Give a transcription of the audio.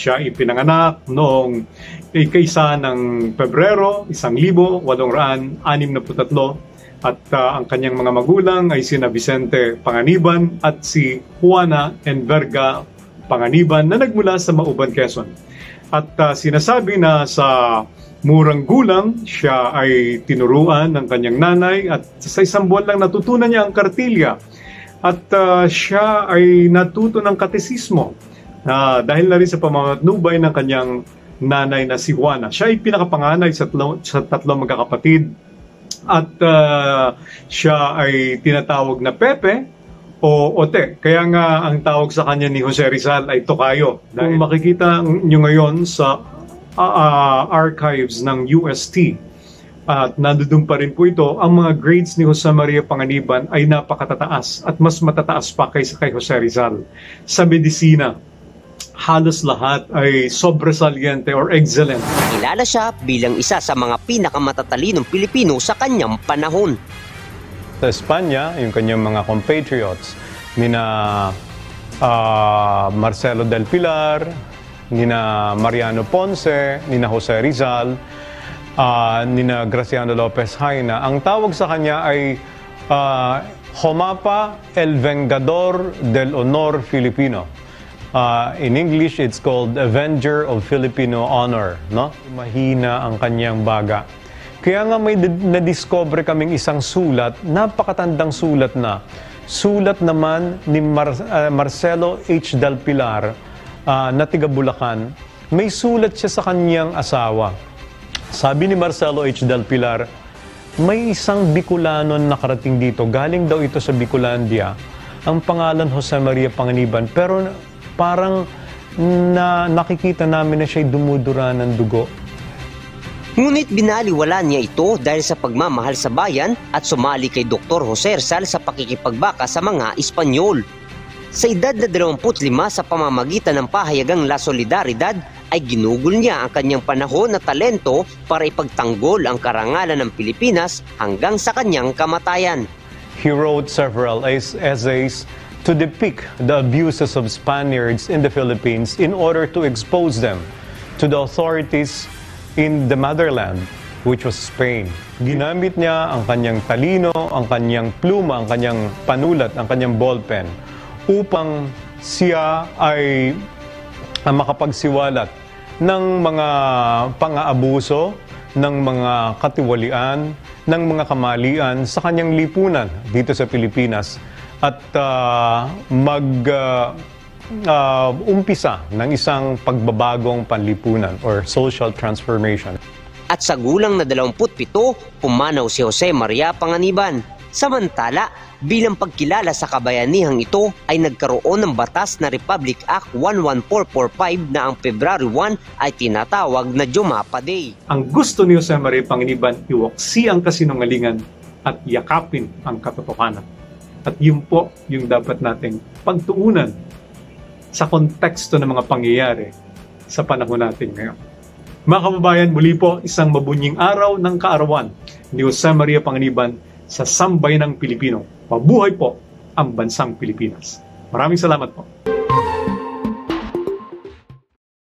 Siya ipinanganak noong ika-1 ng Pebrero, 1863 at ang kanyang mga magulang ay sina Vicente Panganiban at si Juana Enverga Panganiban na nagmula sa Mauban, Quezon. At sinasabi na sa murang gulang, siya ay tinuruan ng kanyang nanay at sa isang buwan lang natutunan niya ang kartilya. At siya ay natuto ng katesismo dahil na rin sa pamamatnubay ng kanyang nanay na si Juana. Siya ay pinakapanganay sa tatlong magkakapatid at siya ay tinatawag na Pepe o Ote. Kaya nga ang tawag sa kanya ni Jose Rizal ay Tokayo. Kung makikita nyo ngayon sa archives ng UST, at nandoon pa rin po ito, ang mga grades ni Jose Maria Panganiban ay napakatataas at mas matataas pa kaysa kay Jose Rizal. Sa medisina, halos lahat ay sobresaliente or excellent. Kilala siya bilang isa sa mga pinakamatatalino Pilipino sa kanyang panahon. Sa Espanya, yung kanyang mga compatriots, nina Marcelo del Pilar, nina Mariano Ponce, nina Jose Rizal, nina Graciano Lopez Haina. Ang tawag sa kanya ay Jomapa el Vengador del Honor Filipino. In English, it's called Avenger of Filipino Honor. No? Mahina ang kanyang baga. Kaya nga may na-discover kaming isang sulat, napakatandang sulat na. Sulat naman ni Marcelo H. del Pilar na tiga Bulacan. May sulat siya sa kanyang asawa. Sabi ni Marcelo H. del Pilar, may isang Bicolanon nakarating dito. Galing daw ito sa Bicolandia. Ang pangalan Jose Maria Panganiban. Pero parang nakikita namin na siya'y dumudura ng dugo. Ngunit binaliwala niya ito dahil sa pagmamahal sa bayan at sumali kay Dr. Jose Rizal sa pakikipagbaka sa mga Espanyol. Sa edad na 25 sa pamamagitan ng pahayagang La Solidaridad, ay ginugol niya ang kanyang panahon na talento para ipagtanggol ang karangalan ng Pilipinas hanggang sa kanyang kamatayan. He wrote several essays to depict the abuses of Spaniards in the Philippines in order to expose them to the authorities in the motherland, which was Spain. Ginamit niya ang kanyang talino, ang kanyang pluma, ang kanyang panulat, ang kanyang ballpen upang siya ay makapagsiwalat ng mga pang-aabuso, ng mga katiwalian, ng mga kamalian sa kanyang lipunan dito sa Pilipinas at umpisa ng isang pagbabagong panlipunan or social transformation. At sa gulang na 27, pumanaw si Jose Maria Panganiban. Samantala, bilang pagkilala sa kabayanihang ito ay nagkaroon ng batas na Republic Act 11445 na ang February 1 ay tinatawag na Jumapa Day. Ang gusto ni Jose Maria Panganiban, iwaksi ang kasinungalingan at yakapin ang katotohanan. At yun po yung dapat nating pagtuunan sa konteksto ng mga pangyayari sa panahon natin ngayon. Mga kababayan, muli po isang mabunying araw ng kaarawan ni Jose Maria Panganiban sa sambayanang Pilipino. Mabuhay po ang bansang Pilipinas. Maraming salamat po.